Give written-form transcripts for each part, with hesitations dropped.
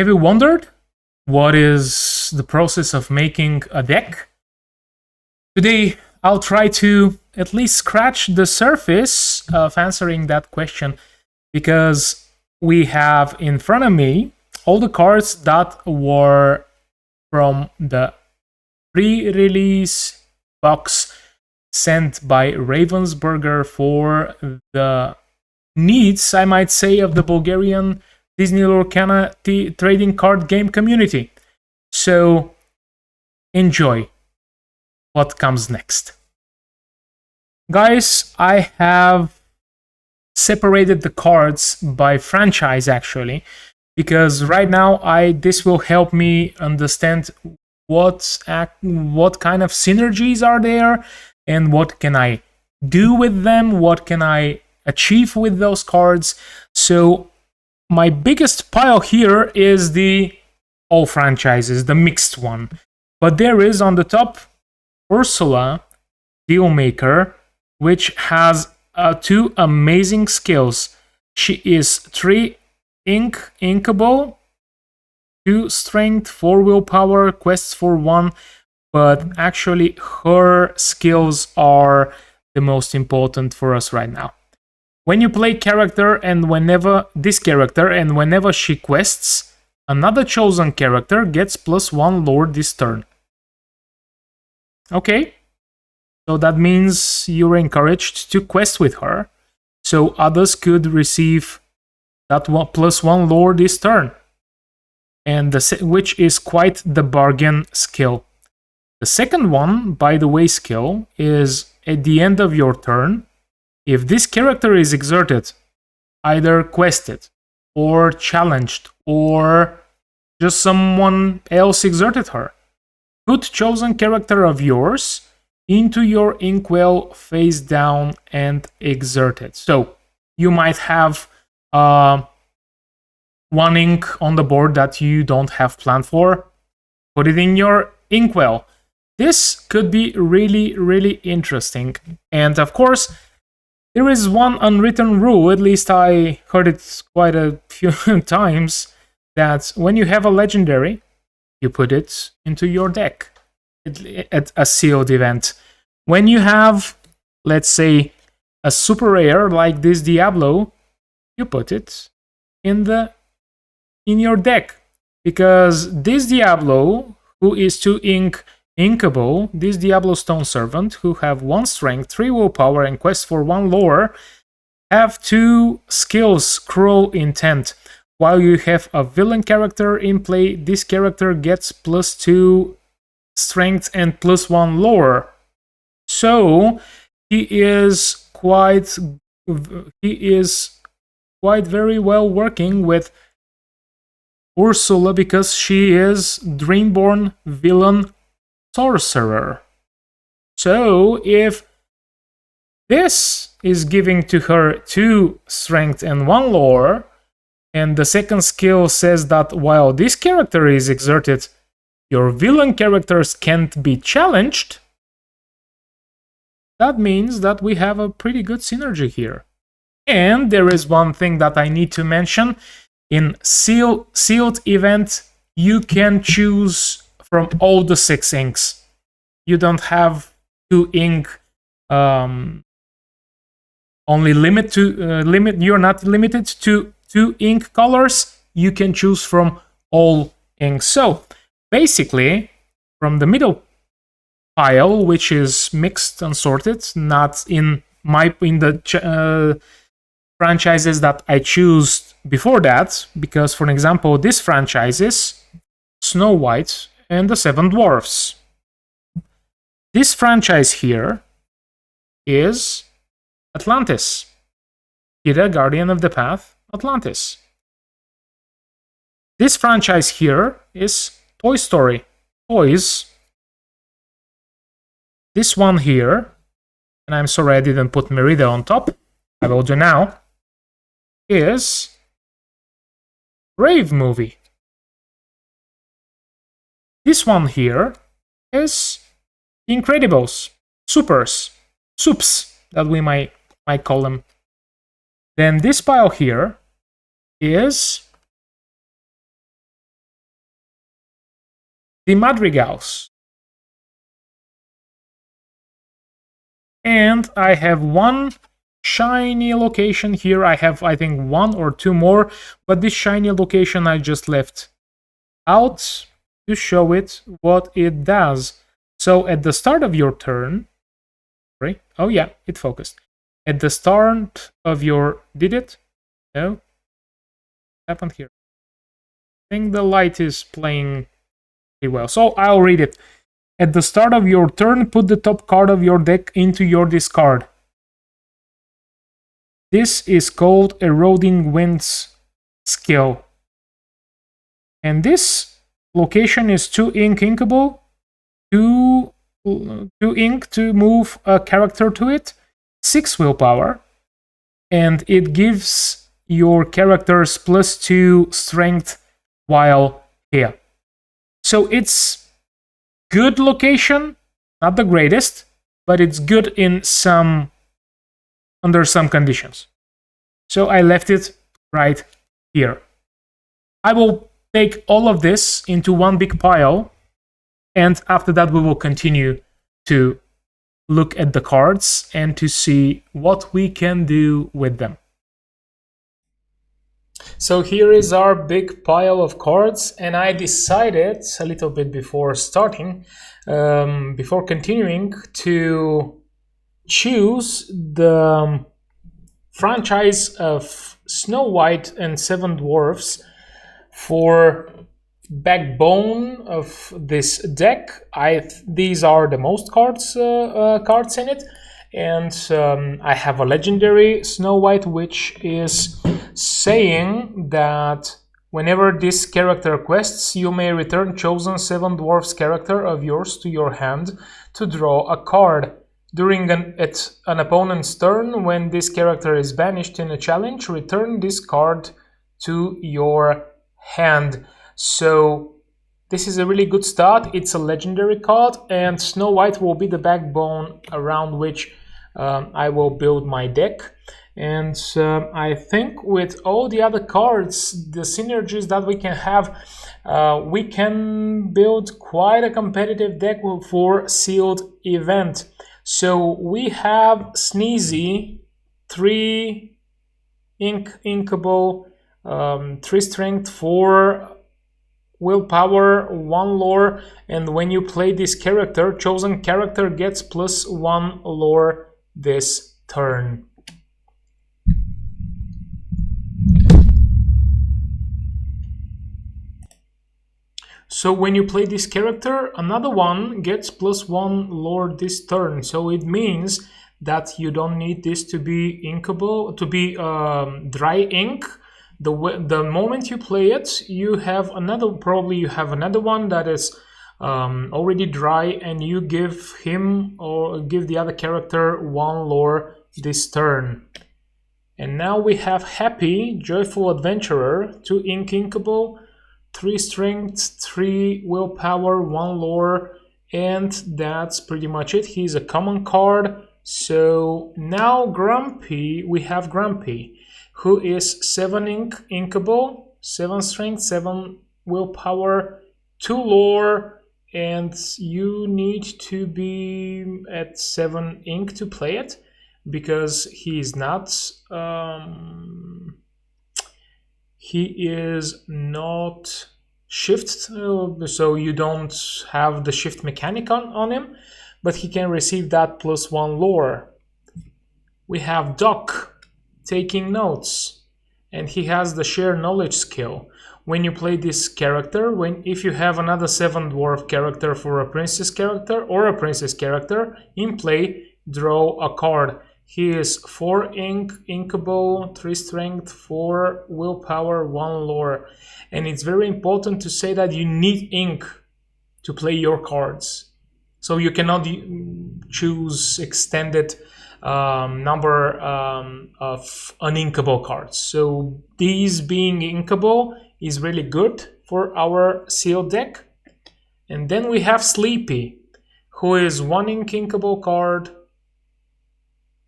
Have you wondered what is the process of making a deck? Today, I'll try to at least scratch the surface of answering that question, because we have in front of me all the cards that were from the pre-release box sent by Ravensburger for the needs, I might say, of the Bulgarian Disney Lorcana trading card game community. So enjoy what comes next. Guys, I have separated the cards by franchise actually, because right now this will help me understand what kind of synergies are there and what can I do with them, what can I achieve with those cards. So my biggest pile here is the all franchises, the mixed one. But there is on the top Ursula, Dealmaker, which has two amazing skills. She is 3 inkable, 2 strength, 4 willpower, quests for 1, but actually her skills are the most important for us right now. When you play character and whenever she quests, another chosen character gets +1 lore this turn. Okay, so that means you're encouraged to quest with her, so others could receive that +1 lore this turn, and which is quite the bargain skill. The second one, by the way, skill is at the end of your turn. If this character is exerted, either quested or challenged or just someone else exerted her, put chosen character of yours into your inkwell face down and exert it. So you might have 1 ink on the board that you don't have planned for. Put it in your inkwell. This could be really, really interesting. And of course, there is one unwritten rule, at least I heard it quite a few times, that when you have a legendary, you put it into your deck at a sealed event. When you have, let's say, a super rare like this Diablo, you put it in your deck, because this Diablo, who is 2 inkable, this Diablo Stone Servant, who have 1 strength, 3 willpower, and quest for 1 lore, have 2 skills, Cruel Intent. While you have a villain character in play, this character gets +2 strength and +1 lore. So he is quite very well working with Ursula, because she is Dreamborn Villain Sorcerer. So if this is giving to her 2 strength and 1 lore, and the second skill says that while this character is exerted, your villain characters can't be challenged, that means that we have a pretty good synergy here. And there is one thing that I need to mention. In sealed event, you can choose from all the 6 inks. You don't have 2 ink only you're not limited to 2 ink colors. You can choose from all inks. So basically, from the middle pile, which is mixed and sorted, not in the franchises that I choose before that, because for example, this franchise is Snow White and the 7 Dwarfs. This franchise here is Atlantis. Kira, Guardian of the Path, Atlantis. This franchise here is Toy Story, Toys. This one here, and I'm sorry I didn't put Merida on top, I will do now, is Brave Movie. This one here is Incredibles, Supers, Soups, that we might call them. Then this pile here is the Madrigals. And I have one shiny location here. I have, I think, one or two more, but this shiny location I just left out to show it what it does. So at the start of your turn, right? Oh yeah, it focused. At the start of your, did it? No? What happened here? I think the light is playing pretty well. So I'll read it. At the start of your turn, put the top card of your deck into your discard. This is called Eroding Winds skill. And this location is 2 ink inkable, 2 ink to move a character to it, 6 willpower, and it gives your characters +2 strength while here. So it's good location, not the greatest, but it's good in under some conditions. So I left it right here. I will take all of this into one big pile, and after that we will continue to look at the cards and to see what we can do with them. So here is our big pile of cards, and I decided a little bit before starting, before continuing, to choose the franchise of Snow White and Seven Dwarfs for backbone of this deck. These are the most cards in it, and I have a legendary Snow White, which is saying that whenever this character quests, you may return chosen Seven Dwarfs character of yours to your hand to draw a card. During an opponent's turn, when this character is banished in a challenge, return this card to your hand. So this is a really good start. It's a legendary card, and Snow White will be the backbone around which I will build my deck. And I think with all the other cards, the synergies that we can have, we can build quite a competitive deck for sealed event. So we have Sneezy, 3 inkable, 3 strength, 4 willpower, 1 lore, and when you play this character, chosen character gets +1 lore this turn. So when you play this character, another one gets +1 lore this turn. So it means that you don't need this to be inkable, to be dry ink. The moment you play it, you have probably you have another one that is already dry, and you give him or give the other character 1 lore this turn. And now we have Happy, Joyful Adventurer, 2 inkable, 3 strength, 3 willpower, 1 lore, and that's pretty much it. He's a common card. So now Grumpy, we have Grumpy, who is 7 inkable, 7 strength, 7 willpower, 2 lore, and you need to be at 7 ink to play it, because he is not shift, so you don't have the shift mechanic on him, but he can receive that +1 lore. We have Doc, taking notes, and he has the share knowledge skill. When you play this character, if you have another 7 dwarf character for a princess character or a princess character in play, draw a card. He is 4 inkable, 3 strength, 4 willpower, 1 lore. And it's very important to say that you need ink to play your cards. So you cannot choose extended number of uninkable cards. So these being inkable is really good for our sealed deck. And then we have Sleepy, who is 1 inkable card,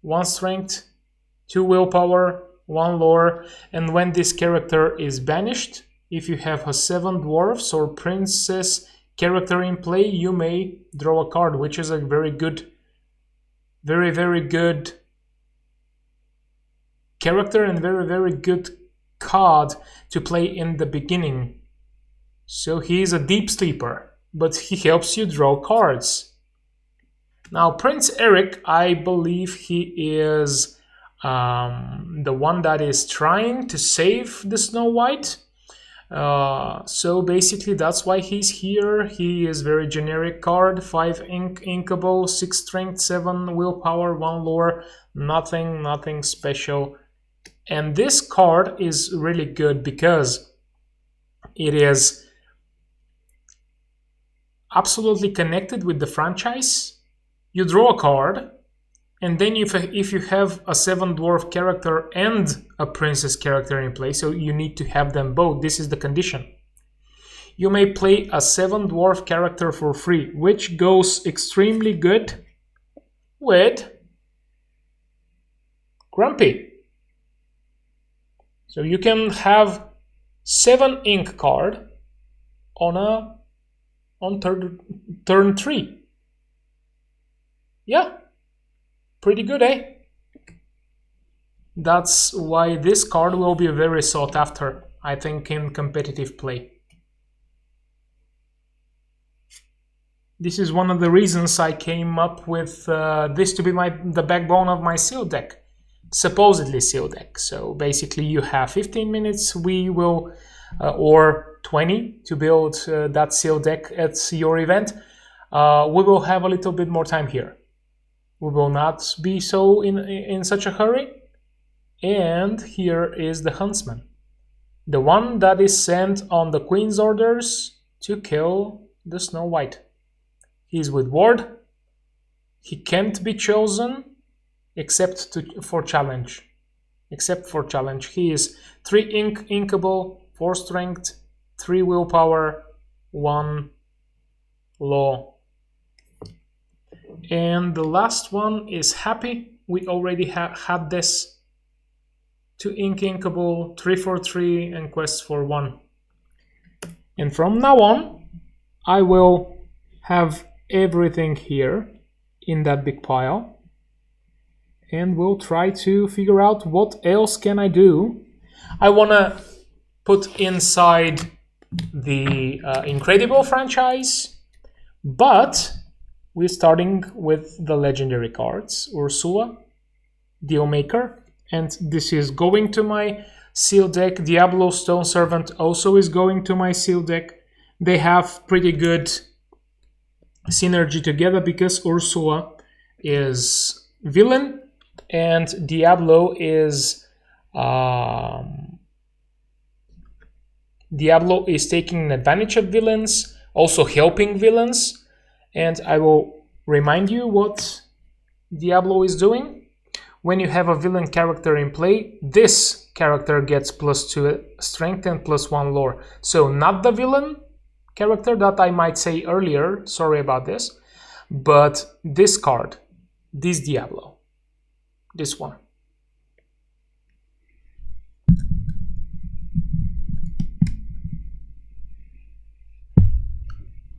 1 strength, 2 willpower, 1 lore, and when this character is banished, if you have a 7 dwarfs or princess character in play, you may draw a card, which is a very good, very good character and very good card to play in the beginning. So he is a deep sleeper, but he helps you draw cards. Now Prince Eric, I believe he is the one that is trying to save the Snow White. So basically that's why he's here. He is very generic card, 5 inkable, 6 strength, 7 willpower, 1 lore, nothing special. And this card is really good because it is absolutely connected with the franchise. You draw a card, and then if you have a 7 dwarf character and a princess character in play, so you need to have them both, this is the condition. You may play a 7 dwarf character for free, which goes extremely good with Grumpy. So you can have 7 ink card on turn 3. Yeah, pretty good, eh? That's why this card will be very sought after, I think, in competitive play. This is one of the reasons I came up with this to be the backbone of my sealed deck. Supposedly sealed deck. So basically you have 15 minutes, we will, or 20 to build that sealed deck at your event. We will have a little bit more time here. We will not be so in such a hurry. And here is the Huntsman. The one that is sent on the Queen's orders to kill the Snow White. He's with Ward. He can't be chosen except for challenge. He is 3 inkable, 4 strength, 3 willpower, 1 law. And the last one is Happy. We already had this. 2 inkable, 3 for 3, and quest for 1. And from now on, I will have everything here in that big pile. And we'll try to figure out what else can I do. I want to put inside the Incredible franchise, but we're starting with the legendary cards. Ursula, Dealmaker, and this is going to my sealed deck. Diablo Stone Servant also is going to my sealed deck. They have pretty good synergy together because Ursula is villain and Diablo is taking advantage of villains, also helping villains. And I will remind you what Diablo is doing. When you have a villain character in play, this character gets +2 strength and +1 lore. So not the villain character that I might say earlier, sorry about this, but this card, this Diablo, this one.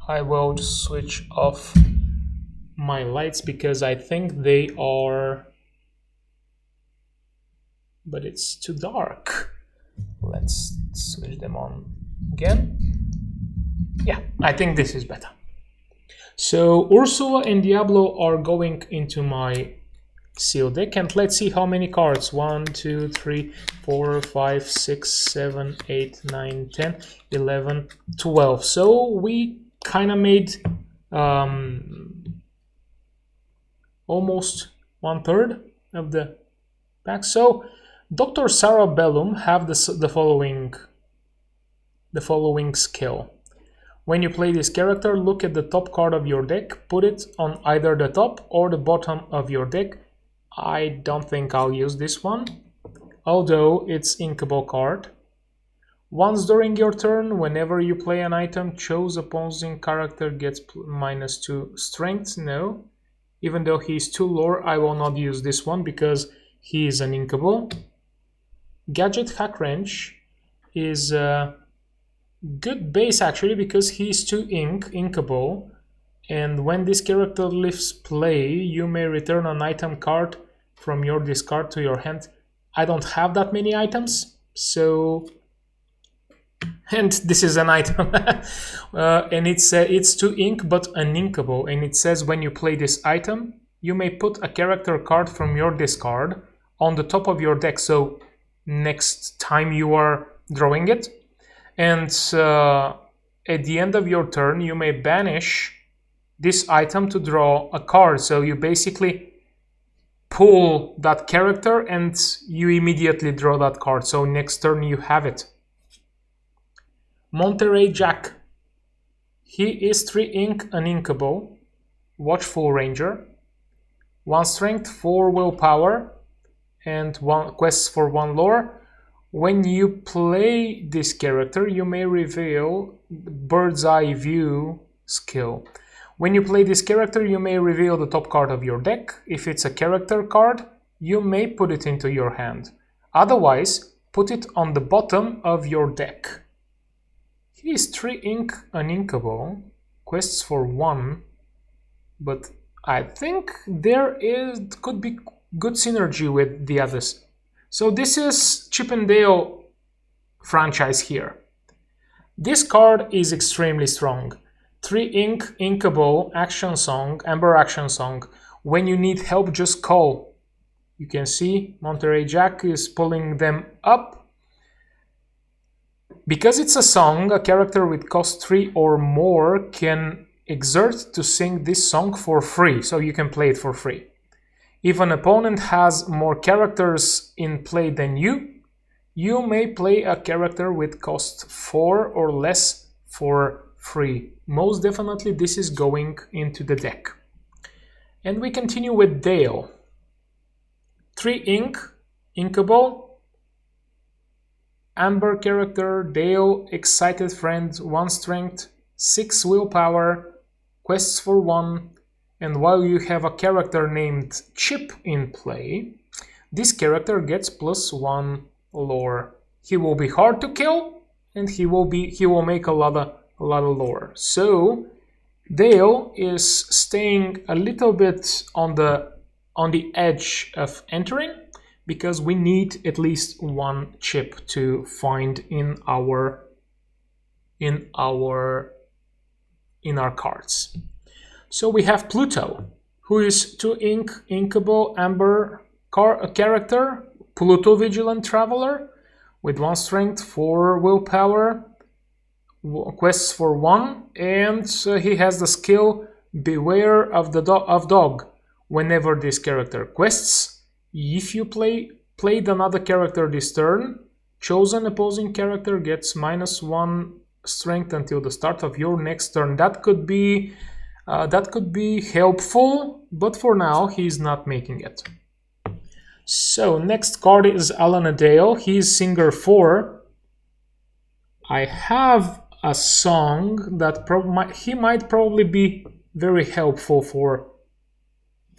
I will just switch off my lights because I think they are, but it's too dark. Let's switch them on again. Yeah, I think this is better. So Ursula and Diablo are going into my sealed deck, and let's see how many cards. 1, 2, 3, 4, 5, 6, 7, 8, 9, 10, 11, 12. So we kind of made almost 1/3 of the pack. So Dr. Sarah Bellum have the following skill. When you play this character, look at the top card of your deck, put it on either the top or the bottom of your deck. I don't think I'll use this one, although it's inkable card. Once during your turn, whenever you play an item, choose opposing character gets -2 strength. No, even though he's 2 lore, I will not use this one because he is an inkable. Gadget Hack Wrench is good base actually, because he's 2 ink, inkable, and when this character leaves play, you may return an item card from your discard to your hand. I don't have that many items, so... And this is an item. And it's 2 ink, but uninkable, and it says when you play this item, you may put a character card from your discard on the top of your deck, so next time you are drawing it. And at the end of your turn, you may banish this item to draw a card. So you basically pull that character and you immediately draw that card. So next turn you have it. Monterey Jack. He is 3 ink, uninkable, watchful ranger, 1 strength, 4 willpower, and 1 quests for 1 lore. When you play this character, you may reveal Bird's Eye View skill. When you play this character, you may reveal the top card of your deck. If it's a character card, you may put it into your hand. Otherwise, put it on the bottom of your deck. He is 3 ink, uninkable, quests for 1, but I think could be good synergy with the others. So this is Chip and Dale franchise here. This card is extremely strong. 3 ink, inkable, action song, Amber action song. When you need help, just call. You can see Monterey Jack is pulling them up. Because it's a song, a character with cost 3 or more can exert to sing this song for free, so you can play it for free. If an opponent has more characters in play than you may play a character with cost 4 or less for free. Most definitely this is going into the deck. And we continue with Dale. 3 ink, inkable, Amber character, Dale, excited friend, 1 strength, 6 willpower, quests for 1, and while you have a character named Chip in play, this character gets +1 lore. He will be hard to kill, and he will make a lot of lore. So Dale is staying a little bit on the edge of entering, because we need at least 1 chip to find in our cards. So we have Pluto, who is 2 ink, inkable, amber character, Pluto Vigilant Traveler, with 1 strength, 4 willpower, quests for 1, and he has the skill Beware of the Dog. Whenever this character quests, if you played another character this turn, chosen opposing character gets -1 strength until the start of your next turn. That could be helpful, but for now he's not making it. So next card is Alana Dale. He's Singer 4. I have a song that he might probably be very helpful for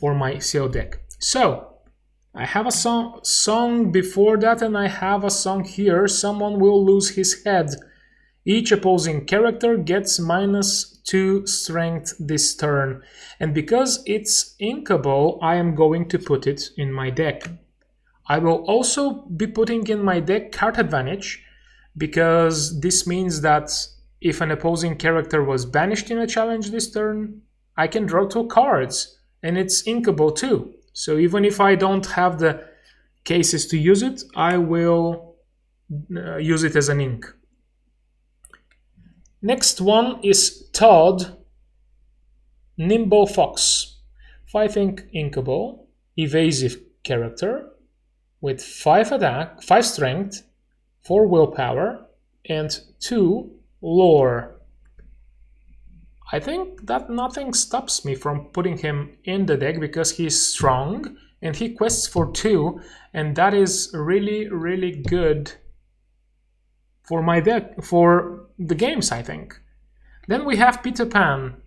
my seal deck. So I have a song before that, and I have a song here. Someone will lose his head. Each opposing character gets -2 strength this turn. And because it's inkable, I am going to put it in my deck. I will also be putting in my deck Card Advantage, because this means that if an opposing character was banished in a challenge this turn, I can draw 2 cards, and it's inkable too. So even if I don't have the cases to use it, I will use it as an ink. Next one is Todd, Nimble Fox. 5 ink, inkable, evasive character with 5 attack, 5 strength, 4 willpower, and 2 lore. I think that nothing stops me from putting him in the deck because he's strong and he quests for 2, and that is really, really good for my deck, for the games, I think. Then we have Peter Pan,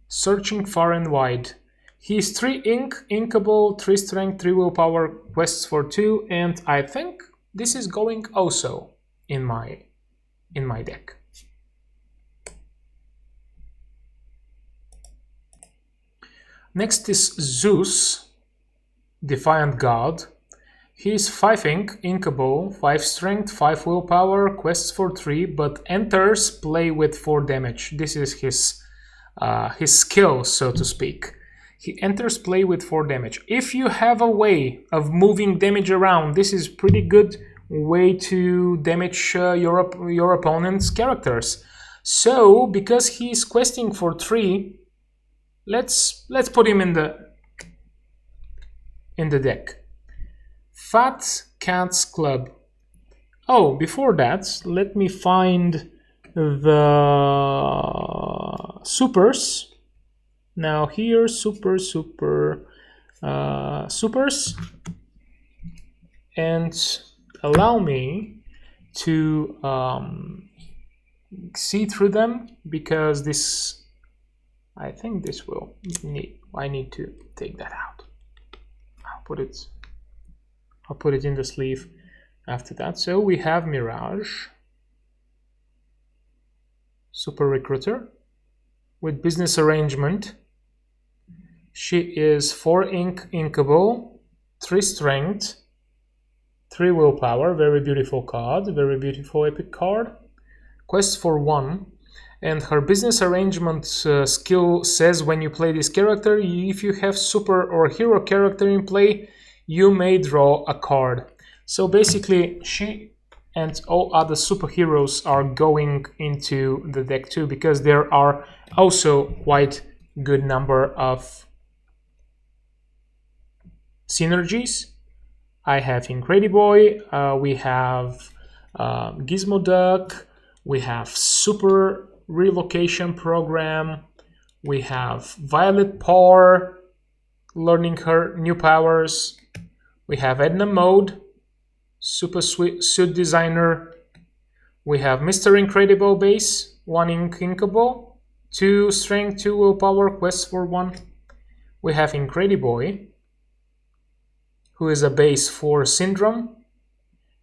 Searching Far and Wide. He's 3 ink, inkable, 3 strength, 3 willpower, quests for 2, and I think this is going also in my deck. Next is Zeus, Defiant God. He's 5 ink, inkable, 5 strength, 5 willpower, quests for 3, but enters play with 4 damage. This is his skill, so to speak. He enters play with 4 damage. If you have a way of moving damage around, this is pretty good way to damage your opponent's characters. So, because he's questing for 3, let's put him in the deck. Fat Cats Club. Oh, before that, let me find the supers. Now here, supers, and allow me to see through them, because this, I think this will need, I need to take that out. I'll put it in the sleeve after that. So we have Mirage, Super Recruiter with Business Arrangement. She is 4 ink, inkable, 3 strength, 3 willpower. Very beautiful card, very beautiful epic card. Quest for 1. And her Business Arrangement skill says when you play this character, if you have super or hero character in play, you may draw a card. So basically, she and all other superheroes are going into the deck too, because there are also quite good number of synergies. I have Incrediboy, we have Gizmo Duck, we have Super Relocation Program, we have Violet Paw, learning her new powers. We have Edna Mode, Super Suit Designer. We have Mr. Incredible base, 1 ink, inkable, 2 strength, 2 willpower, quest for 1. We have Incrediboy, who is a base for Syndrome.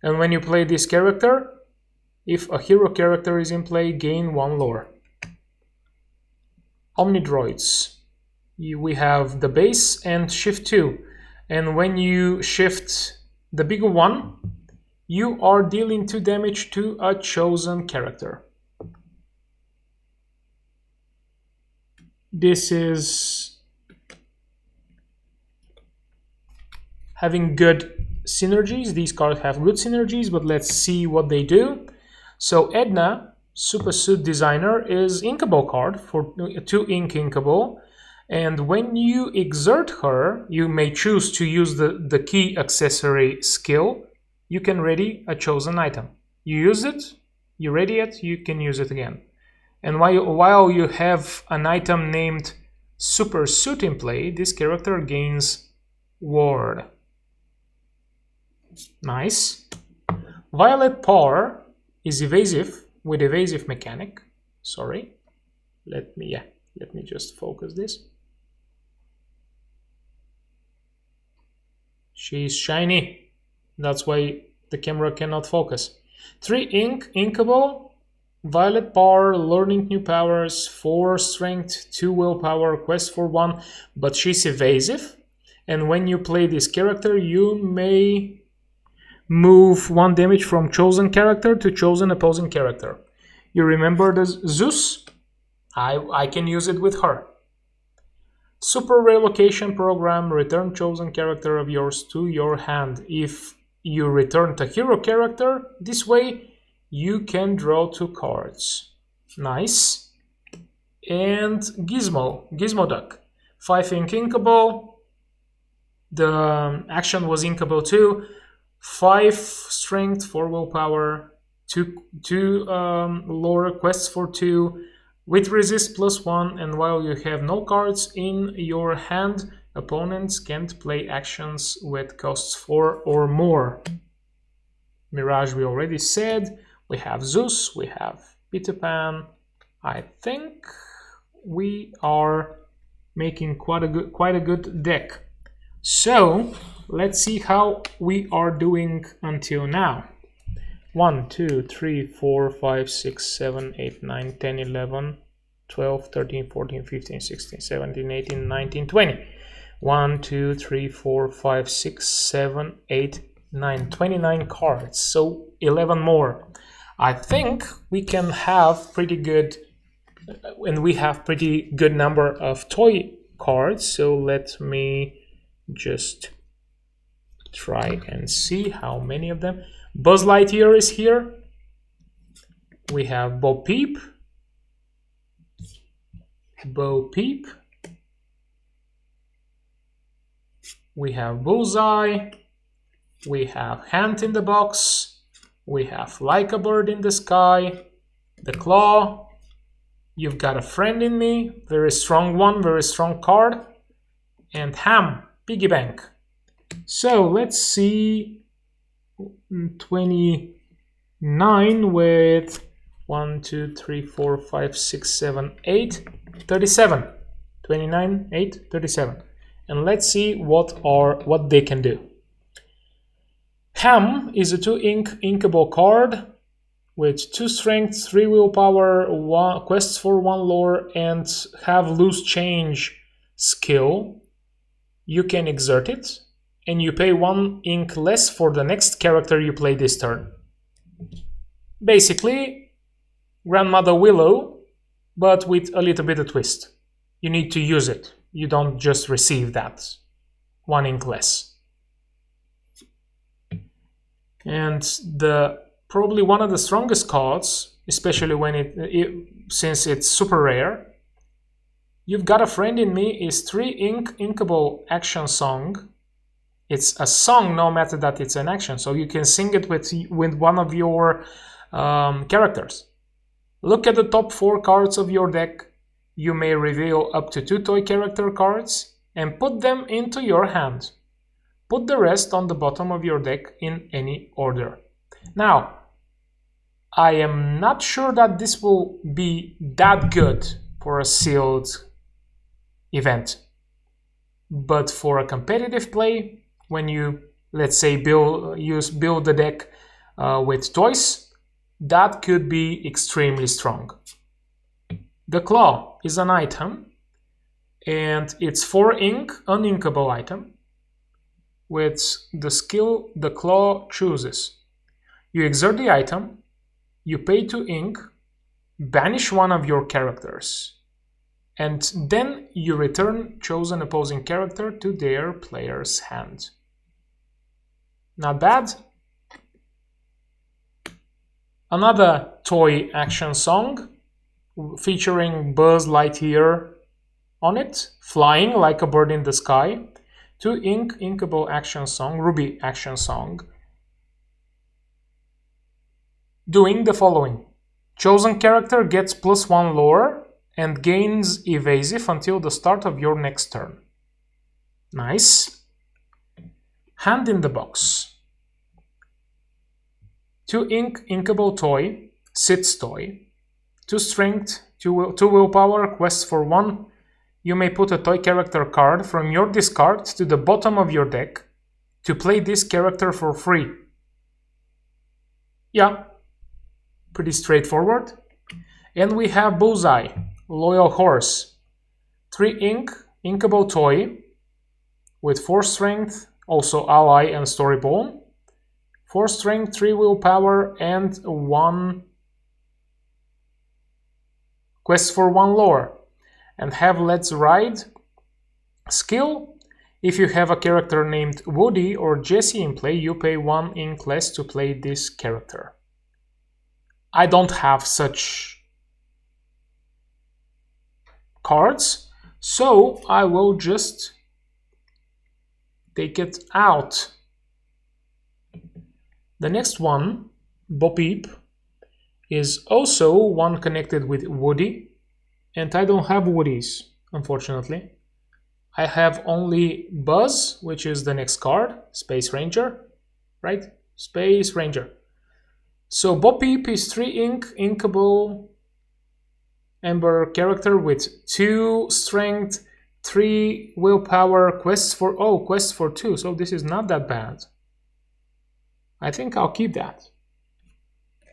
And when you play this character, if a hero character is in play, gain 1 lore. Omnidroids. We have the base and shift 2. And when you shift the bigger one, you are dealing 2 damage to a chosen character. This is having good synergies. These cards have good synergies, but let's see what they do. So Edna, Super Suit Designer, is inkable card for 2 ink, inkable. And when you exert her, you may choose to use the key accessory skill. You can ready a chosen item. You use it, you ready it, you can use it again. And while you have an item named Super Suit in play, this character gains Ward. Nice. Violet Paw is evasive, with evasive mechanic. Sorry. Let me just focus this. She's shiny. That's why the camera cannot focus. 3 ink, inkable. Violet Paw, learning new powers, 4 strength, 2 willpower, quest for 1. But she's evasive. And when you play this character, you may move 1 damage from chosen character to chosen opposing character. You remember the Zeus? I can use it with her. Super Relocation Program, return chosen character of yours to your hand. If you return a hero character, this way you can draw 2 cards. Nice. And Gizmo Duck, 5 ink, inkable. The action was inkable too. 5 strength, 4 willpower, 2 lore, quests for 2. With resist +1, and while you have no cards in your hand, opponents can't play actions with costs 4 or more. Mirage we already said. We have Zeus, we have Peter Pan. I think we are making quite a good deck. So let's see how we are doing until now. 1, 2, 3, 4, 5, 6, 7, 8, 9, 10, 11, 12, 13, 14, 15, 16, 17, 18, 19, 20. 1, 2, 3, 4, 5, 6, 7, 8, 9. 29 cards. So 11 more. I think we can have pretty good, and we have pretty good number of toy cards. So let me just try and see how many of them. Buzz Lightyear is here. We have Bo Peep. We have Bullseye. We have Hand in the Box. We have Like a Bird in the Sky. The Claw. You've Got a Friend in Me. Very strong one, very strong card. And Ham, Piggy Bank. So let's see 29 with 1, 2, 3, 4, 5, 6, 7, 8, 37. 29, 8, 37. And let's see what they can do. Ham is a 2-ink inkable card with 2 strength, 3 willpower, 1 quests for 1 lore, and have loose change skill. You can exert it, and you pay 1 ink less for the next character you play this turn. Basically, Grandmother Willow, but with a little bit of twist. You need to use it. You don't just receive that 1 ink less. And probably one of the strongest cards, especially when since it's super rare. You've Got a Friend in Me is 3-ink inkable action song. It's a song, no matter that it's an action, so you can sing it with one of your characters. Look at the top 4 cards of your deck. You may reveal up to 2 toy character cards and put them into your hand. Put the rest on the bottom of your deck in any order. Now, I am not sure that this will be that good for a sealed event. But for a competitive play, when you, let's say, build the deck with toys, that could be extremely strong. The Claw is an item, and it's 4-ink, uninkable item, with the skill the Claw chooses. You exert the item, you pay 2 ink, banish one of your characters, and then you return chosen opposing character to their player's hand. Not bad. Another toy action song featuring Buzz Lightyear on it, flying like a bird in the sky. 2-ink inkable action song, Ruby action song, doing the following. Chosen character gets +1 lore and gains evasive until the start of your next turn. Nice. Hand in the Box. 2-ink inkable toy, sits toy. 2 strength, 2 willpower, quest for 1. You may put a toy character card from your discard to the bottom of your deck to play this character for free. Yeah, pretty straightforward. And we have Bullseye, Loyal Horse. 3-ink inkable toy with 4 strength, also ally and storyborn. 4 strength, 3 willpower, and 1 quest for 1 lore. And have Let's Ride skill. If you have a character named Woody or Jessie in play, you pay 1 ink less to play this character. I don't have such cards, so I will just take it out. The next one, Bo Peep, is also one connected with Woody. And I don't have Woodies, unfortunately. I have only Buzz, which is the next card, Space Ranger, right? Space Ranger. So Bo Peep is 3-ink inkable Ember character with 2 strength, 3 willpower, quest for 2. So this is not that bad. I think I'll keep that.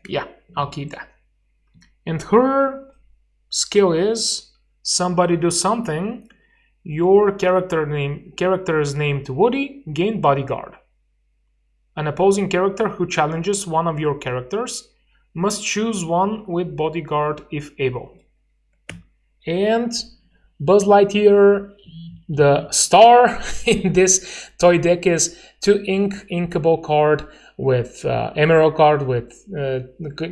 Yeah, I'll keep that. And her skill is somebody do something. Your character is named Woody, gain bodyguard. An opposing character who challenges one of your characters must choose one with bodyguard if able. And Buzz Lightyear, the star in this toy deck, is 2 inkable card with emerald card with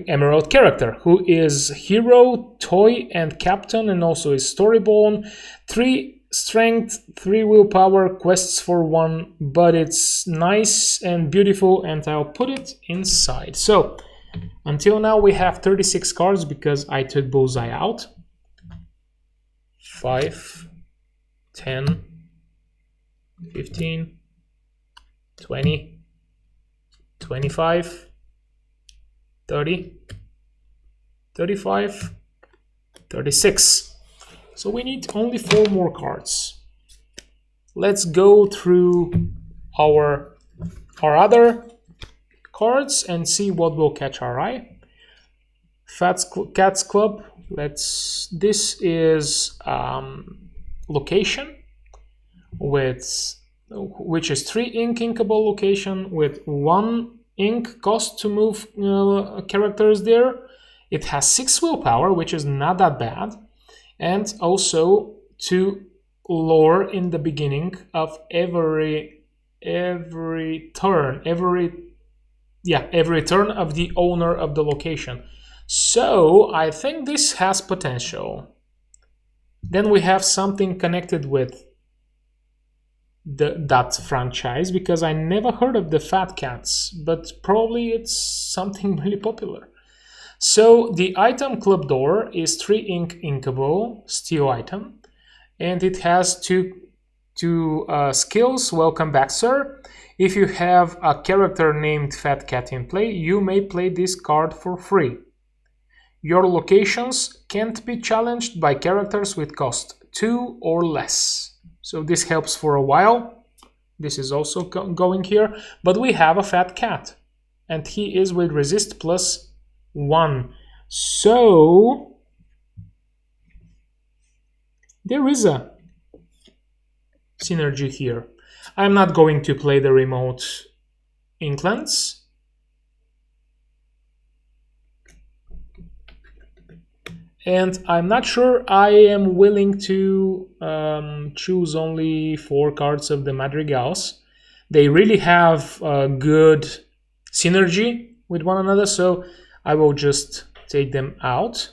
emerald character who is hero, toy, and captain, and also is storyborn. 3 strength, 3 willpower, quests for 1, but it's nice and beautiful, and I'll put it inside. So until now we have 36 cards because I took Bullseye out. 5, 10, 15, 20, 25, 30, 35, 36. So we need only 4 more cards. Let's go through our other cards and see what will catch our eye. Cats Club. This is location which is 3 inkable location with 1 ink cost to move characters there. It has 6 willpower, which is not that bad, and also 2 lore in the beginning of every turn of the owner of the location. So I think this has potential. Then we have something connected with that franchise, because I never heard of the Fat Cats, but probably it's something really popular. So the item club door is 3 inkable steel item, and it has two skills. Welcome back, sir. If you have a character named Fat Cat in play, you may play this card for free. Your locations can't be challenged by characters with cost 2 or less. So this helps for a while. This is also going here. But we have a Fat Cat, and he is with resist +1. So there is a synergy here. I'm not going to play the remote Inklands. And I'm not sure I am willing to choose only 4 cards of the Madrigals. They really have a good synergy with one another, so I will just take them out.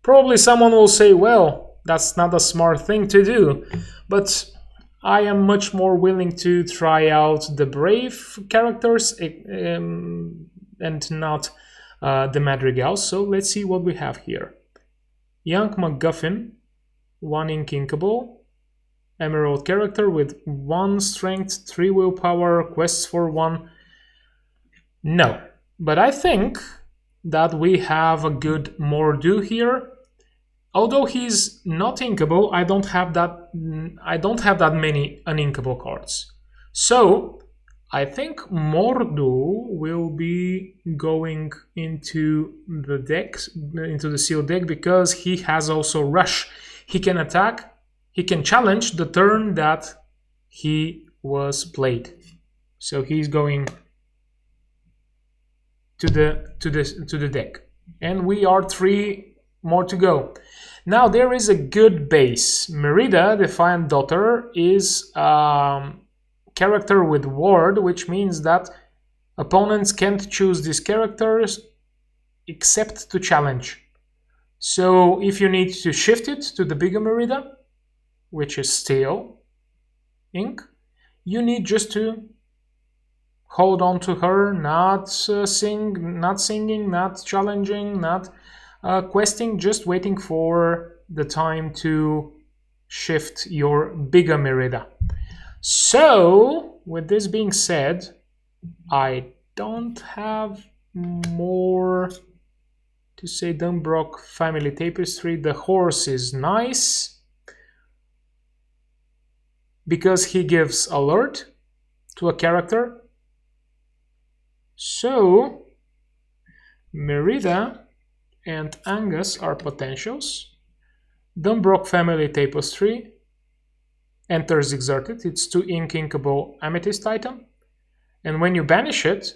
Probably someone will say, well, that's not a smart thing to do, but I am much more willing to try out the Brave characters and not the Madrigals. So let's see what we have here. Young MacGuffin, 1 inkable, emerald character with 1 strength, 3 willpower, quests for 1. No, but I think that we have a good Mordu here. Although he's not inkable, I don't have that many uninkable cards. So I think Mordu will be going into the deck, into the sealed deck, because he has also rush. He can attack, he can challenge the turn that he was played. So he's going to the deck. And we are 3 more to go. Now there is a good base. Merida, Defiant Daughter, is character with ward, which means that opponents can't choose these characters except to challenge. So if you need to shift it to the bigger Merida, which is steel ink, you need just to hold on to her, not singing, not challenging, not questing, just waiting for the time to shift your bigger Merida. So, with this being said, I don't have more to say. Dunbrook Family Tapestry. The horse is nice because he gives alert to a character. So, Merida and Angus are potentials. Dunbrook Family Tapestry enters exerted. It's 2 inkable amethyst item. And when you banish it,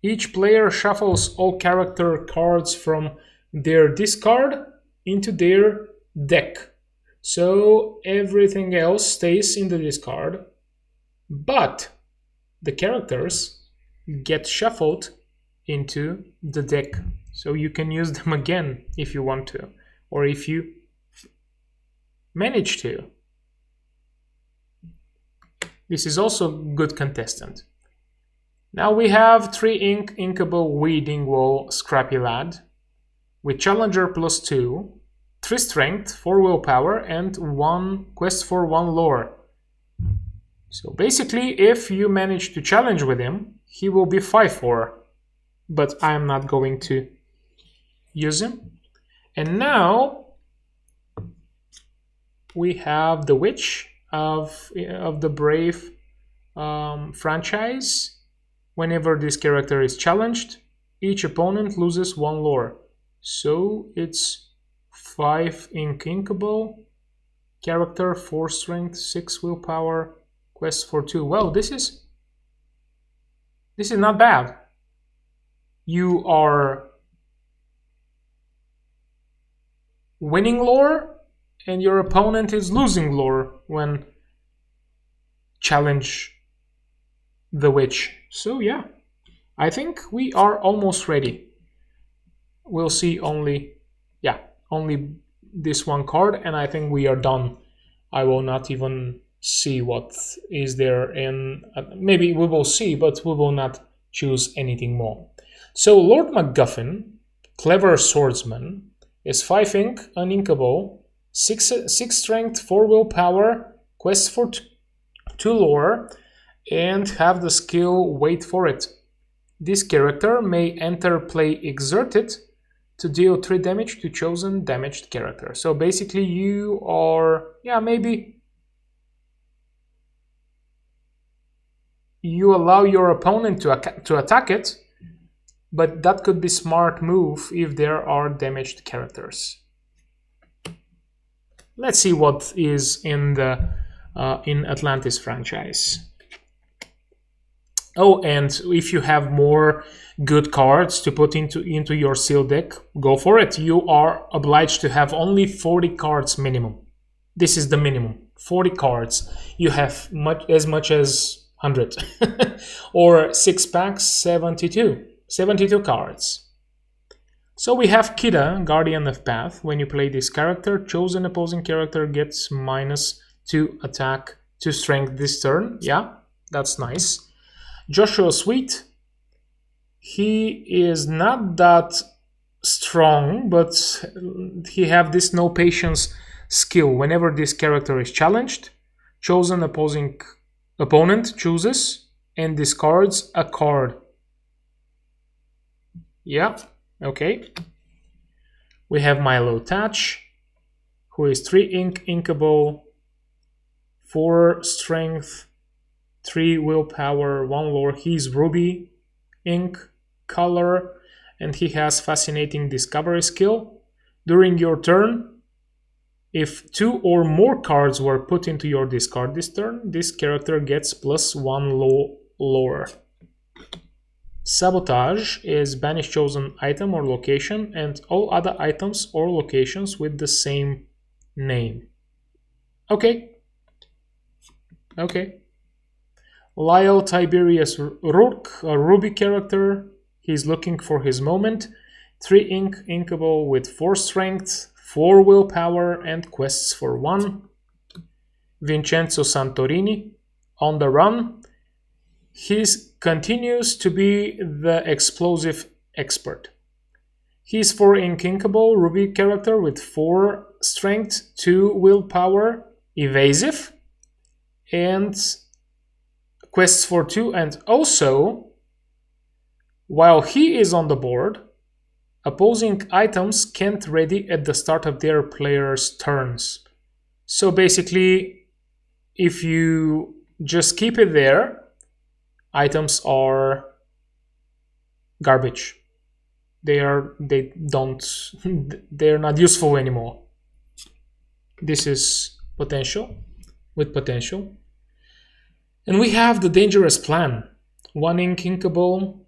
each player shuffles all character cards from their discard into their deck. So everything else stays in the discard, but the characters get shuffled into the deck. So you can use them again if you want to, or if you manage to. This is also good contestant. Now we have 3 inkable Weeding Wall Scrappy Lad with Challenger +2, 3 Strength, 4 Willpower, and 1 Quest for 1 Lore. So basically, if you manage to challenge with him, he will be 5/4, but I am not going to use him. And now we have the Witch of the Brave franchise. Whenever this character is challenged, each opponent loses 1 lore. So it's 5 inkable, character, 4 strength, 6 willpower, quest for 2. Well, this is not bad. You are winning lore, and your opponent is losing lore when challenge the Witch. So yeah, I think we are almost ready. We'll see only this one card, and I think we are done. I will not even see what is there, and maybe we will see, but we will not choose anything more. So Lord MacGuffin, Clever Swordsman, is 5 ink, uninkable, 6 strength, 4 willpower, quest for 2 lore, and have the skill Wait for It. This character may enter play exerted to deal 3 damage to chosen damaged character. So basically you are, maybe you allow your opponent to attack it, but that could be smart move if there are damaged characters. Let's see what is in the in Atlantis franchise. Oh, and if you have more good cards to put into your sealed deck, go for it. You are obliged to have only 40 cards minimum. This is the minimum, 40 cards. You have as much as 100 or 6 packs, 72 cards. So we have Kida, Guardian of Path. When you play this character, chosen opposing character gets -2 attack to strength this turn. Yeah, that's nice. Joshua Sweet, he is not that strong, but he have this no patience skill. Whenever this character is challenged, chosen opposing opponent chooses and discards a card. Yeah, okay. We have Milo Thatch, who is 3 inkable, 4 strength, 3 willpower, 1 lore. He's ruby ink color, and he has fascinating discovery skill. During your turn, if 2 or more cards were put into your discard this turn, this character gets +1 lore. Sabotage is banish chosen item or location and all other items or locations with the same name. Okay. Lyle Tiberius Rourke, a ruby character. He's looking for his moment. 3 inkable with 4 strength, 4 willpower, and quests for 1. Vincenzo Santorini, on the run. He continues to be the explosive expert. He's 4 inkable ruby character with 4 strength, 2 willpower, evasive, and quests for 2. And also, while he is on the board, opposing items can't ready at the start of their players' turns. So basically, if you just keep it there, items are garbage. they're not useful anymore. This is potential with potential. And we have the dangerous plan. 1 ink inkable.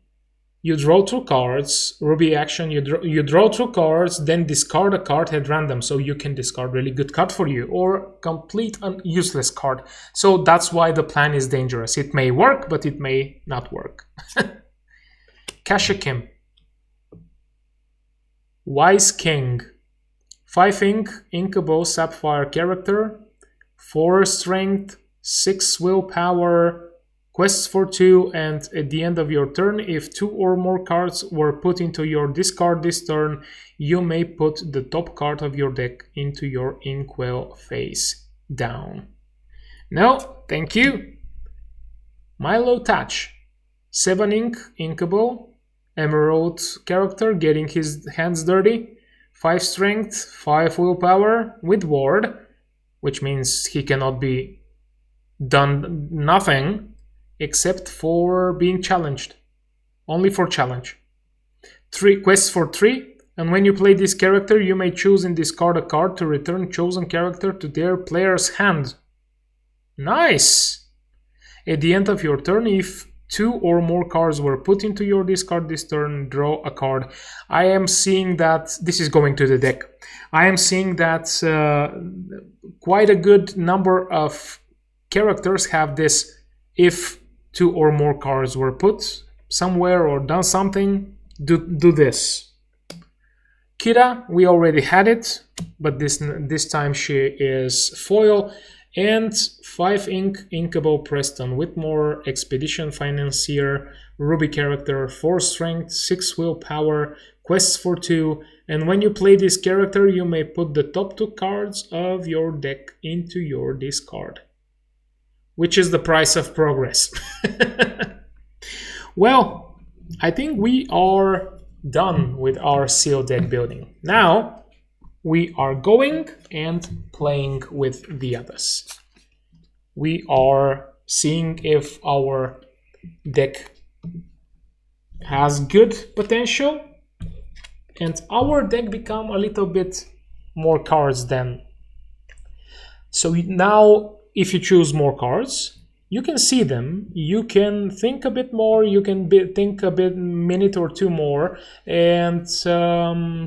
You draw 2 cards. Ruby action, you draw 2 cards, then discard a card at random. So you can discard really good card for you or complete an useless card. So that's why the plan is dangerous. It may work, but it may not work. Kashakim. Wise King. 5 ink, inkable, sapphire character. 4 strength, 6 willpower. Quests for 2, and at the end of your turn, if 2 or more cards were put into your discard this turn, you may put the top card of your deck into your inkwell face down. No, thank you. Milo Touch. 7 ink, inkable, emerald character, getting his hands dirty. 5 strength, 5 willpower with ward, which means he cannot be done nothing except for being challenged. Only for challenge. 3 quests for 3, and when you play this character, you may choose and discard a card to return chosen character to their player's hand. Nice! At the end of your turn, if 2 or more cards were put into your discard this turn, draw a card. I am seeing that this is going to the deck. I am seeing that quite a good number of characters have this. If 2 or more cards were put somewhere or done something, do this. Kira, we already had it, but this time she is foil. And 5 ink, inkable Preston Whitmore, expedition financier, ruby character, 4 strength, 6 willpower, quests for 2, and when you play this character, you may put the top 2 cards of your deck into your discard. Which is the price of progress. Well, I think we are done with our sealed deck building. Now, we are going and playing with the others. We are seeing if our deck has good potential, and our deck become a little bit more cards than. So now, if you choose more cards, you can see them, you can think a bit more, you can think a minute or 2 more, and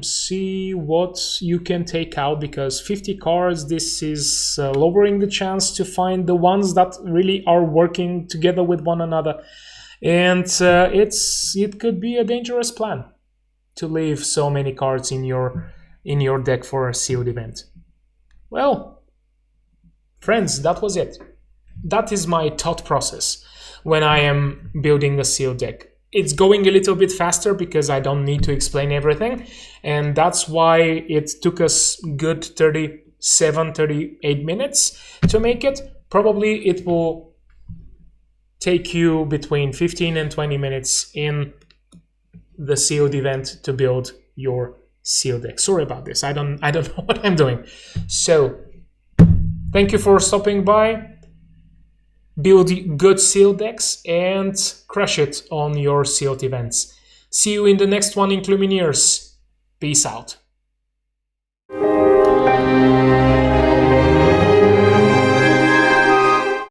see what you can take out, because 50 cards, this is lowering the chance to find the ones that really are working together with one another. And it could be a dangerous plan to leave so many cards in your deck for a sealed event. Well, friends, that was it. That is my thought process when I am building a sealed deck. It's going a little bit faster because I don't need to explain everything, and that's why it took us good 38 minutes to make it. Probably it will take you between 15 and 20 minutes in the sealed event to build your sealed deck. Sorry about this. I don't know what I'm doing. So thank you for stopping by. Build good sealed decks and crush it on your sealed events. See you in the next one, INKlumineers. Peace out.